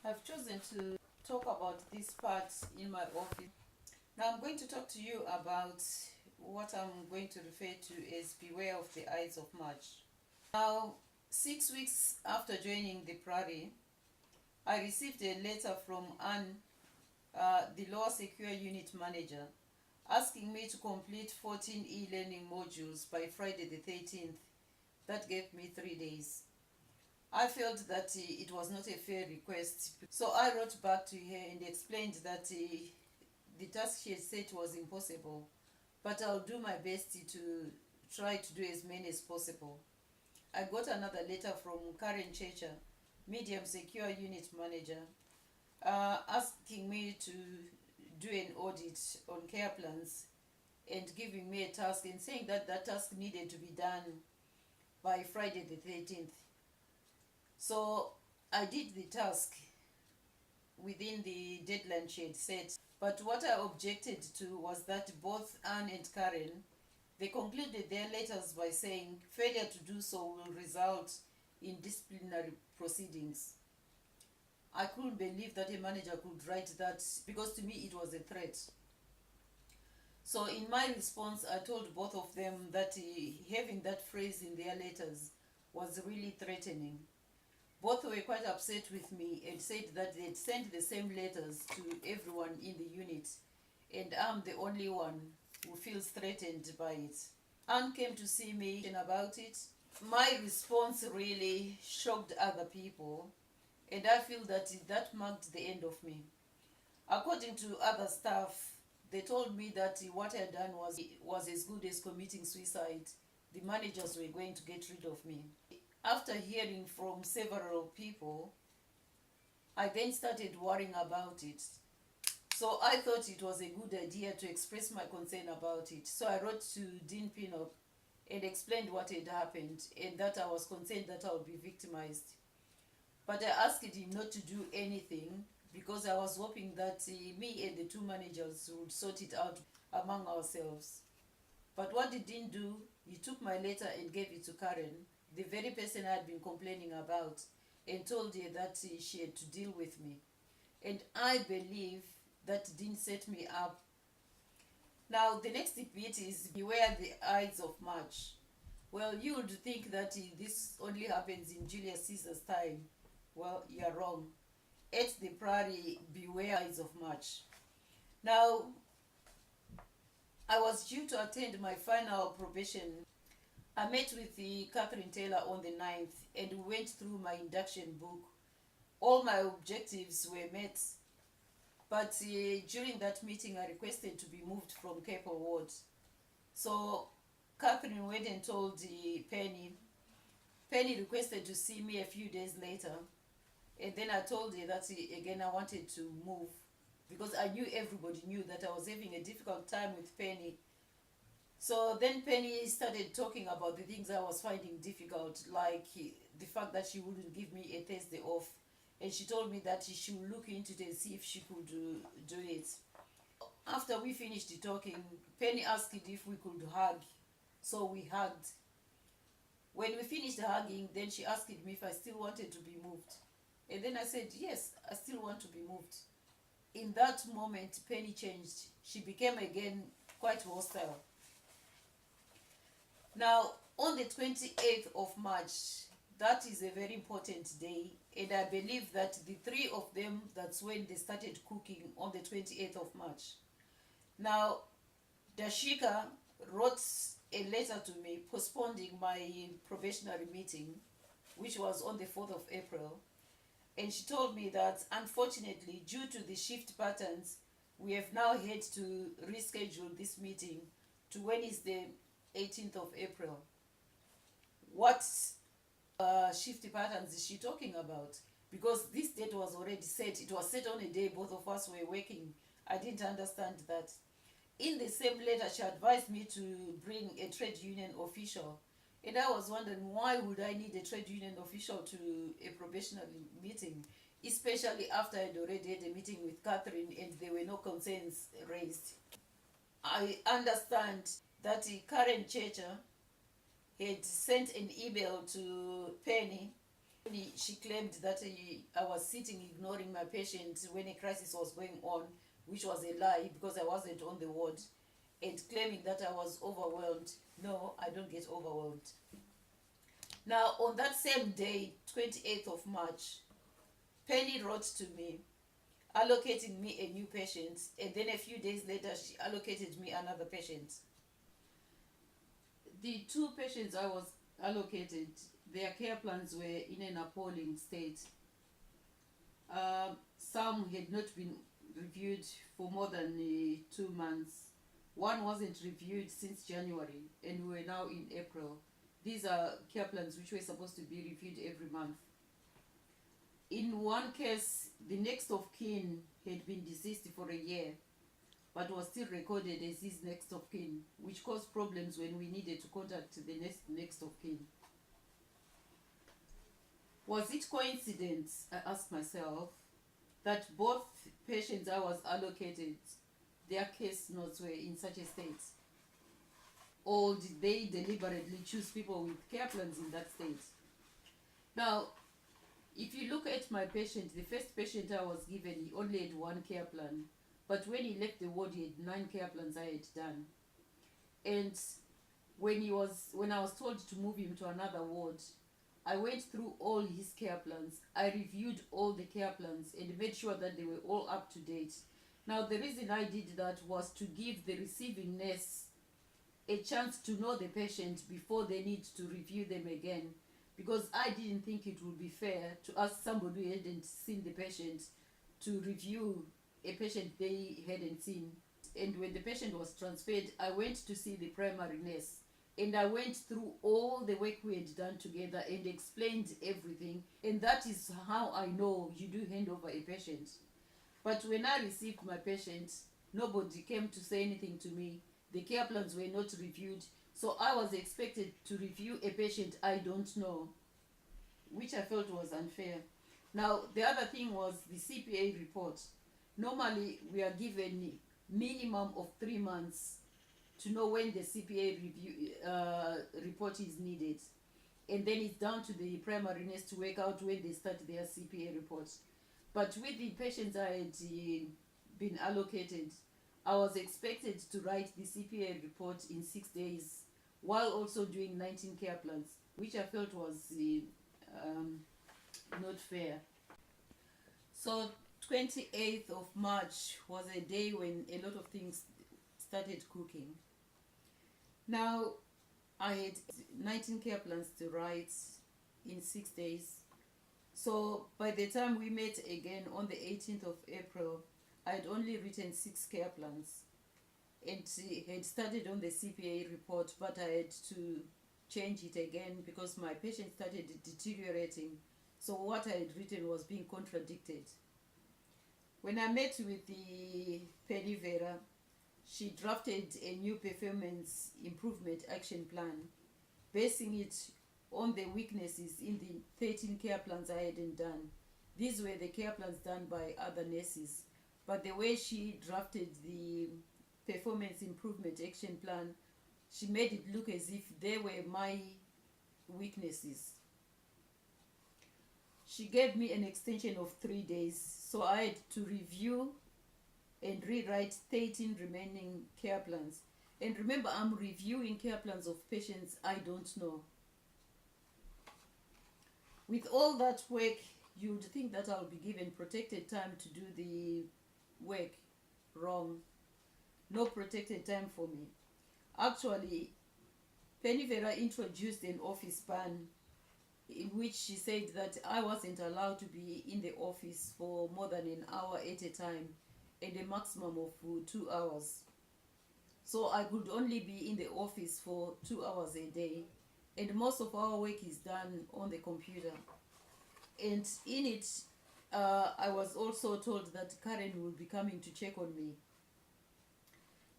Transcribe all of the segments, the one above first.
I've chosen to talk about this part in my office. Now I'm going to talk to you about what I'm going to refer to as Beware of the Ides of March. Now, 6 weeks after joining the Priory, I received a letter from Anne, the Lower Secure Unit Manager, asking me to complete 14 e-learning modules by Friday the 13th. That gave me 3 days. I felt that it was not a fair request, so I wrote back to her and explained that the task she had set was impossible, but I'll do my best to try to do as many as possible. I got another letter from Maher and Grandchildren, Medium Secure Unit Manager, asking me to do an audit on care plans and giving me a task and saying that that task needed to be done by Friday the 13th. So I did the task within the deadline she had set. But what I objected to was that both Anne and Karen, they concluded their letters by saying failure to do so will result in disciplinary proceedings. I couldn't believe that a manager could write that, because to me it was a threat. So in my response, I told both of them that having that phrase in their letters was really threatening. Both were quite upset with me and said that they'd sent the same letters to everyone in the unit, and I'm the only one who feels threatened by it. Anne came to see me about it. My response really shocked other people, and I feel that that marked the end of me. According to other staff, they told me that what I had done was as good as committing suicide. The managers were going to get rid of me. After hearing from several people, I then started worrying about it. So I thought it was a good idea to express my concern about it. So I wrote to Dean Pinnock and explained what had happened and that I was concerned that I would be victimized. But I asked him not to do anything because I was hoping that me and the two managers would sort it out among ourselves. But what he didn't do, he took my letter and gave it to Karen, the very person I had been complaining about, and told her that she had to deal with me. And I believe that didn't set me up. Now, the next bit is Beware the Ides of March. Well, you would think that this only happens in Julius Caesar's time. Well, you're wrong. At the Priory, beware Ides of March. Now, I was due to attend my final probation. I met with Catherine Taylor on the 9th and we went through my induction book. All my objectives were met, but during that meeting I requested to be moved from Cape Ward. So Catherine went and told Penny. Penny requested to see me a few days later, and then I told her that again I wanted to move because I knew everybody knew that I was having a difficult time with Penny. So then Penny started talking about the things I was finding difficult, like the fact that she wouldn't give me a Thursday off. And she told me that she would look into it and see if she could do it. After we finished the talking, Penny asked if we could hug. So we hugged. When we finished hugging, then she asked me if I still wanted to be moved. And then I said, yes, I still want to be moved. In that moment, Penny changed. She became again quite hostile. Now, on the 28th of March, that is a very important day, and I believe that the three of them, that's when they started cooking on the 28th of March. Now, Dashika wrote a letter to me postponing my probationary meeting, which was on the 4th of April, and she told me that unfortunately, due to the shift patterns, we have now had to reschedule this meeting to Wednesday, 18th of April. What shift patterns is she talking about? Because this date was already set. It was set on a day both of us were working. I didn't understand that. In the same letter, she advised me to bring a trade union official. And I was wondering, why would I need a trade union official to a probationary meeting? Especially after I'd already had a meeting with Catherine and there were no concerns raised. I understand that Karen Checha had sent an email to Penny She claimed that I was sitting ignoring my patient when a crisis was going on, which was a lie because I wasn't on the ward, and claiming that I was overwhelmed. No, I don't get overwhelmed. Now, on that same day, 28th of March, Penny wrote to me allocating me a new patient, and then a few days later, she allocated me another patient. The two patients I was allocated, their care plans were in an appalling state. Some had not been reviewed for more than 2 months. One wasn't reviewed since January, and we were now in April. These are care plans which were supposed to be reviewed every month. In one case, the next of kin had been deceased for a year, but was still recorded as his next of kin, which caused problems when we needed to contact the next of kin. Was it coincidence, I asked myself, that both patients I was allocated, their case notes were in such a state? Or did they deliberately choose people with care plans in that state? Now, if you look at my patient, the first patient I was given, he only had one care plan. But when he left the ward, he had 9 care plans I had done. And when I was told to move him to another ward, I went through all his care plans. I reviewed all the care plans and made sure that they were all up to date. Now, the reason I did that was to give the receiving nurse a chance to know the patient before they need to review them again. Because I didn't think it would be fair to ask somebody who hadn't seen the patient to review a patient they hadn't seen. And when the patient was transferred, I went to see the primary nurse. And I went through all the work we had done together and explained everything. And that is how I know you do hand over a patient. But when I received my patient, nobody came to say anything to me. The care plans were not reviewed. So I was expected to review a patient I don't know, which I felt was unfair. Now, the other thing was the CPA report. Normally, we are given minimum of 3 months to know when the CPA report is needed. And then it's down to the primary nurse to work out when they start their CPA report. But with the patients I had been allocated, I was expected to write the CPA report in 6 days while also doing 19 care plans, which I felt was not fair. So 28th of March was a day when a lot of things started cooking. Now, I had 19 care plans to write in 6 days. So by the time we met again on the 18th of April, I had only written 6 care plans and had started on the CPA report, but I had to change it again because my patient started deteriorating. So what I had written was being contradicted. When I met with the Penny Vera, she drafted a new performance improvement action plan, basing it on the weaknesses in the 13 care plans I hadn't done. These were the care plans done by other nurses, but the way she drafted the performance improvement action plan, she made it look as if they were my weaknesses. She gave me an extension of 3 days, so I had to review and rewrite 13 remaining care plans. And remember, I'm reviewing care plans of patients I don't know. With all that work, you'd think that I'll be given protected time to do the work. Wrong. No protected time for me. Actually, Penny Vera introduced an office ban in which she said that I wasn't allowed to be in the office for more than an hour at a time and a maximum of 2 hours. So I could only be in the office for 2 hours a day, and most of our work is done on the computer. And in it, I was also told that Karen will be coming to check on me.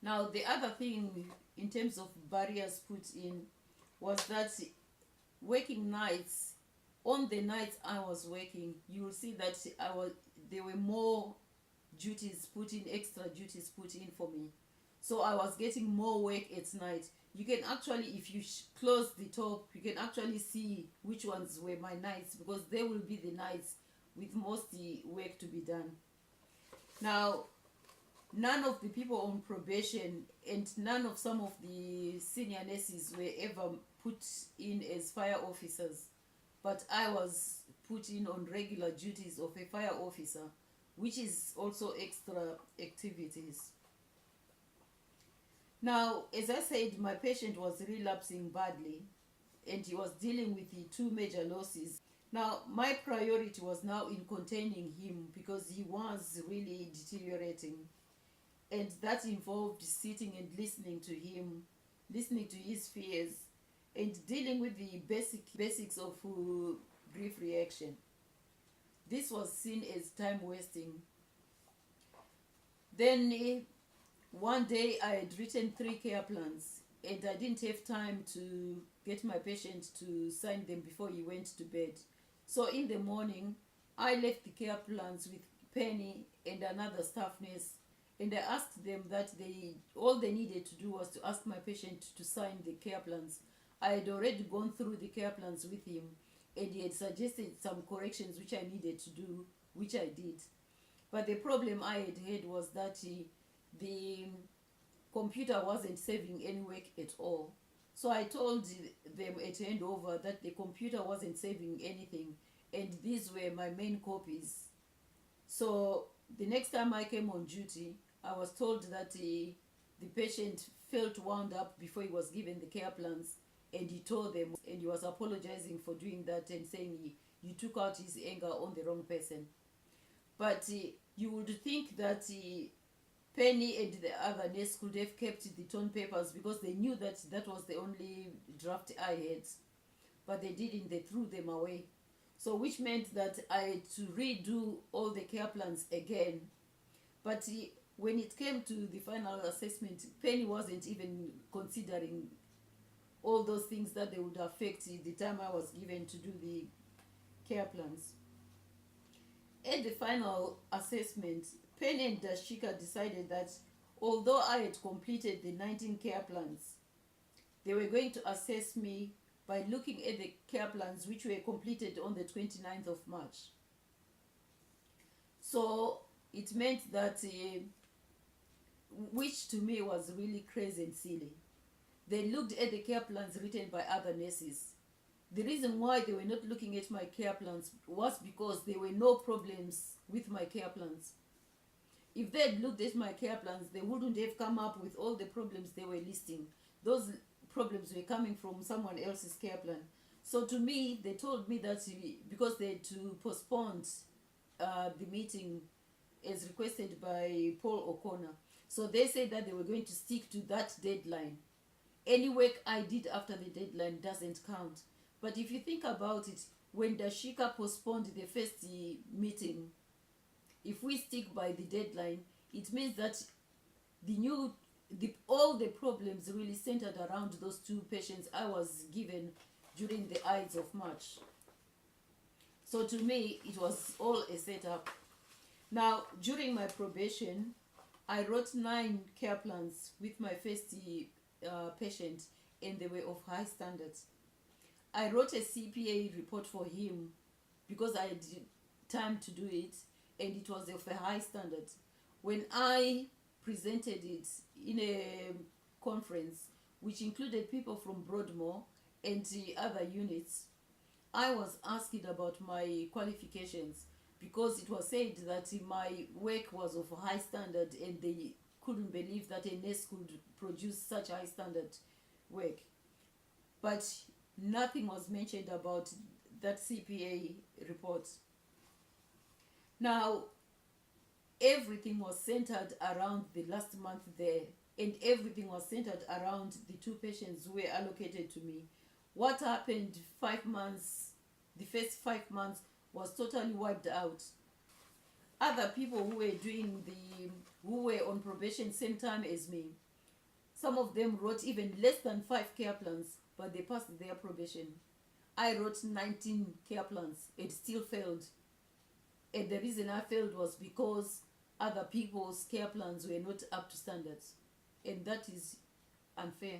Now, the other thing in terms of barriers put in was that working nights, on the nights I was working, you will see that there were more duties put in, extra duties put in for me. So I was getting more work at night you can actually, if you close the top, you can actually see which ones were my nights, because they will be the nights with most the work to be done. Now, none of the people on probation and none of some of the senior nurses were ever put in as fire officers, but I was put in on regular duties of a fire officer, which is also extra activities. Now, as I said, my patient was relapsing badly and he was dealing with the two major losses. Now, my priority was now in containing him because he was really deteriorating, and that involved sitting and listening to him, listening to his fears, and dealing with the basics of grief reaction. This was seen as time wasting. Then one day I had written 3 care plans and I didn't have time to get my patient to sign them before he went to bed. So in the morning, I left the care plans with Penny and another staff nurse, and I asked them that all they needed to do was to ask my patient to sign the care plans. I had already gone through the care plans with him, and he had suggested some corrections which I needed to do, which I did. But the problem I had was that the computer wasn't saving any work at all. So I told them at handover that the computer wasn't saving anything, and these were my main copies. So the next time I came on duty, I was told that the patient felt wound up before he was given the care plans, and he told them, and he was apologizing for doing that and saying he took out his anger on the wrong person. But you would think that Penny and the other nurse could have kept the torn papers because they knew that that was the only draft I had. But they didn't, they threw them away. So which meant that I had to redo all the care plans again. But when it came to the final assessment, Penny wasn't even considering all those things that they would affect the time I was given to do the care plans. At the final assessment, Penny and Dashika decided that although I had completed the 19 care plans, they were going to assess me by looking at the care plans which were completed on the 29th of March. So it meant that, which to me was really crazy and silly, they looked at the care plans written by other nurses. The reason why they were not looking at my care plans was because there were no problems with my care plans. If they had looked at my care plans, they wouldn't have come up with all the problems they were listing. Those problems were coming from someone else's care plan. So to me, they told me that because they had to postpone the meeting as requested by Paul O'Connor. So they said that they were going to stick to that deadline. Any work I did after the deadline doesn't count. But if you think about it, when Dashika postponed the first meeting, if we stick by the deadline, it means that all the problems really centered around those 2 patients I was given during the Ides of March. So to me, it was all a setup. Now, during my probation, I wrote 9 care plans with my first patient, and they were of high standards. I wrote a CPA report for him because I had time to do it, and it was of a high standard. When I presented it in a conference which included people from Broadmoor and the other units, I was asked about my qualifications because it was said that my work was of a high standard and they couldn't believe that a nurse could produce such high standard work. But nothing was mentioned about that CPA report. Now, everything was centered around the last month there, and everything was centered around the 2 patients who were allocated to me. What happened 5 months, the first 5 months, was totally wiped out. Other people who were on probation same time as me, some of them wrote even less than 5 care plans, but they passed their probation. I wrote 19 care plans. It still failed. And the reason I failed was because other people's care plans were not up to standards. And that is unfair.